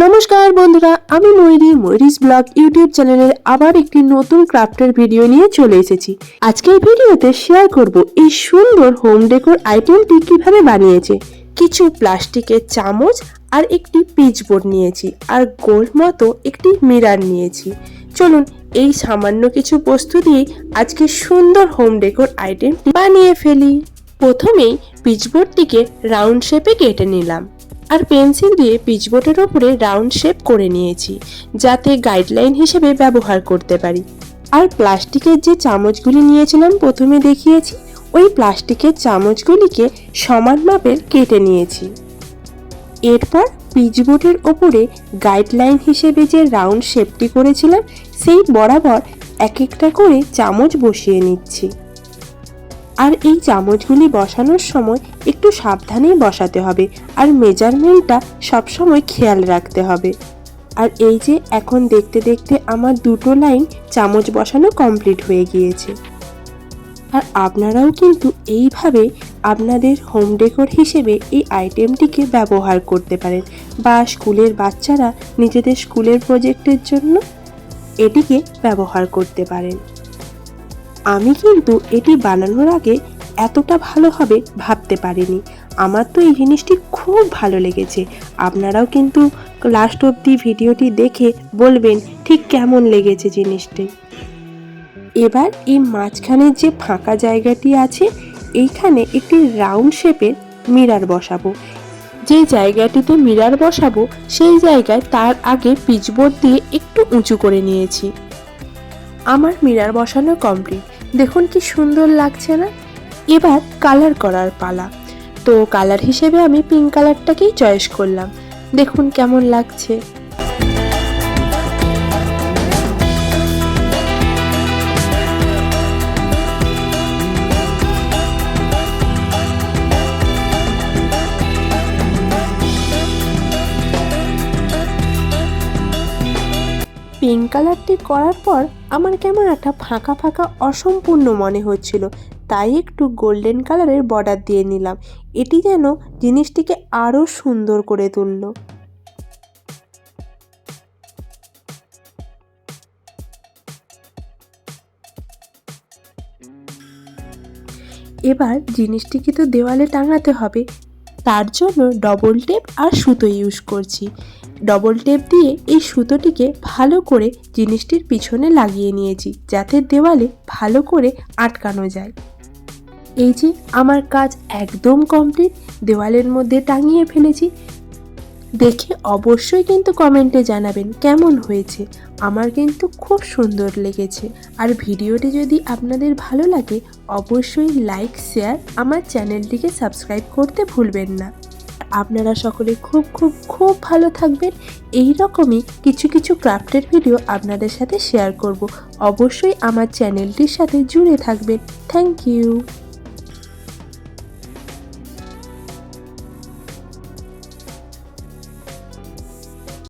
নমস্কার বন্ধুরা, আমি ময়ূরীস ব্লগ ইউটিউব চ্যানেলের আবার একটি নতুন ক্রাফটের ভিডিও নিয়ে চলে এসেছি। আজকে এই ভিডিওতে শেয়ার করব এই সুন্দর হোম ডেকোর আইটেমটি কিভাবে বানিয়েছে। কিছু প্লাস্টিকের চামচ আর একটি পিচবোর্ড নিয়েছি, আর গোল মতো একটি মিরর নিয়েছি। চলুন এই সামান্য কিছু বস্তু দিয়ে আজকে সুন্দর হোম ডেকোর আইটেমটি বানিয়ে ফেলি। প্রথমেই পিচবোর্ডটিকে রাউন্ড শেপে কেটে নিলাম, আর পেন্সিল দিয়ে পিচবোর্ডের ওপরে রাউন্ড শেপ করে নিয়েছি, যাতে গাইডলাইন হিসেবে ব্যবহার করতে পারি। আর প্লাস্টিকের যে চামচগুলি নিয়েছিলাম প্রথমে দেখিয়েছি, ওই প্লাস্টিকের চামচগুলিকে সমান মাপের কেটে নিয়েছি। এরপর পিচবোর্ডের ওপরে গাইডলাইন হিসেবে যে রাউন্ড শেপটি করেছিলাম সেই বরাবর এক একটা করে চামচ বসিয়ে নিচ্ছি। আর এই চামচগুলি বসানোর সময় একটু সাবধানেই বসাতে হবে, আর মেজারমেন্টটা সবসময় খেয়াল রাখতে হবে। আর এই যে এখন দেখতে দেখতে আমার দুটো লাইন চামচ বসানো কমপ্লিট হয়ে গিয়েছে। আর আপনারাও কিন্তু এইভাবে আপনাদের হোম ডেকোর হিসেবে এই আইটেমটিকে ব্যবহার করতে পারেন, বা স্কুলের বাচ্চারা নিজেদের স্কুলের প্রজেক্টের জন্য এটিকে ব্যবহার করতে পারেন। আমি কিন্তু এটি বানানোর আগে এতটা ভালো হবে ভাবতে পারিনি। আমার তো এই জিনিসটি খুব ভালো লেগেছে। আপনারাও কিন্তু লাস্ট অবধি ভিডিওটি দেখে বলবেন ঠিক কেমন লেগেছে জিনিসটি। এবার এই মাঝখানের যে ফাঁকা জায়গাটি আছে, এইখানে একটি রাউন্ড শেপের মিরর বসাবো। যে জায়গাটিতে মিরর বসাবো সেই জায়গায় তার আগে পিচবোর্ড দিয়ে একটু উঁচু করে নিয়েছি। আমার মিরর বসানো কমপ্লিট। দেখুন কি সুন্দর লাগছে না? এবার কালার করার পালা। তো কালার হিসেবে আমি পিঙ্ক কালারটাকেই চয়েস করলাম। দেখুন কেমন লাগছে। পিঙ্ক কালারটি করার পর আমার কেমন একটা ফাঁকা ফাঁকা অসম্পূর্ণ মনে হচ্ছিল, তাই একটু গোল্ডেন কালারের বর্ডার দিয়ে নিলাম। এটি যেন জিনিসটিকে আরও সুন্দর করে তুলল। এবার জিনিসটিকে তো দেওয়ালে টাঙাতে হবে, তার জন্য ডবল টেপ আর সুতো ইউজ করছি। ডবল টেপ দিয়ে এই সুতোটিকে ভালো করে জিনিসটির পিছনে লাগিয়ে নিয়েছি, যাতে দেওয়ালে ভালো করে আটকানো যায়। এই যে আমার কাজ একদম কমপ্লিট, দেওয়ালের মধ্যে টাঙিয়ে ফেলেছি। দেখে অবশ্যই কিন্তু কমেন্টে জানাবেন কেমন হয়েছে। আমার কিন্তু খুব সুন্দর লেগেছে। আর ভিডিওটি যদি আপনাদের ভালো লাগে অবশ্যই লাইক, শেয়ার, আমার চ্যানেলটিকে সাবস্ক্রাইব করতে ভুলবেন না। আপনারা সকলে খুব খুব খুব ভালো থাকবেন। এই রকমই কিছু কিছু ক্রাফটের ভিডিও আপনাদের সাথে শেয়ার করব। অবশ্যই আমার চ্যানেলটির সাথে জুড়ে থাকবেন। Thank you.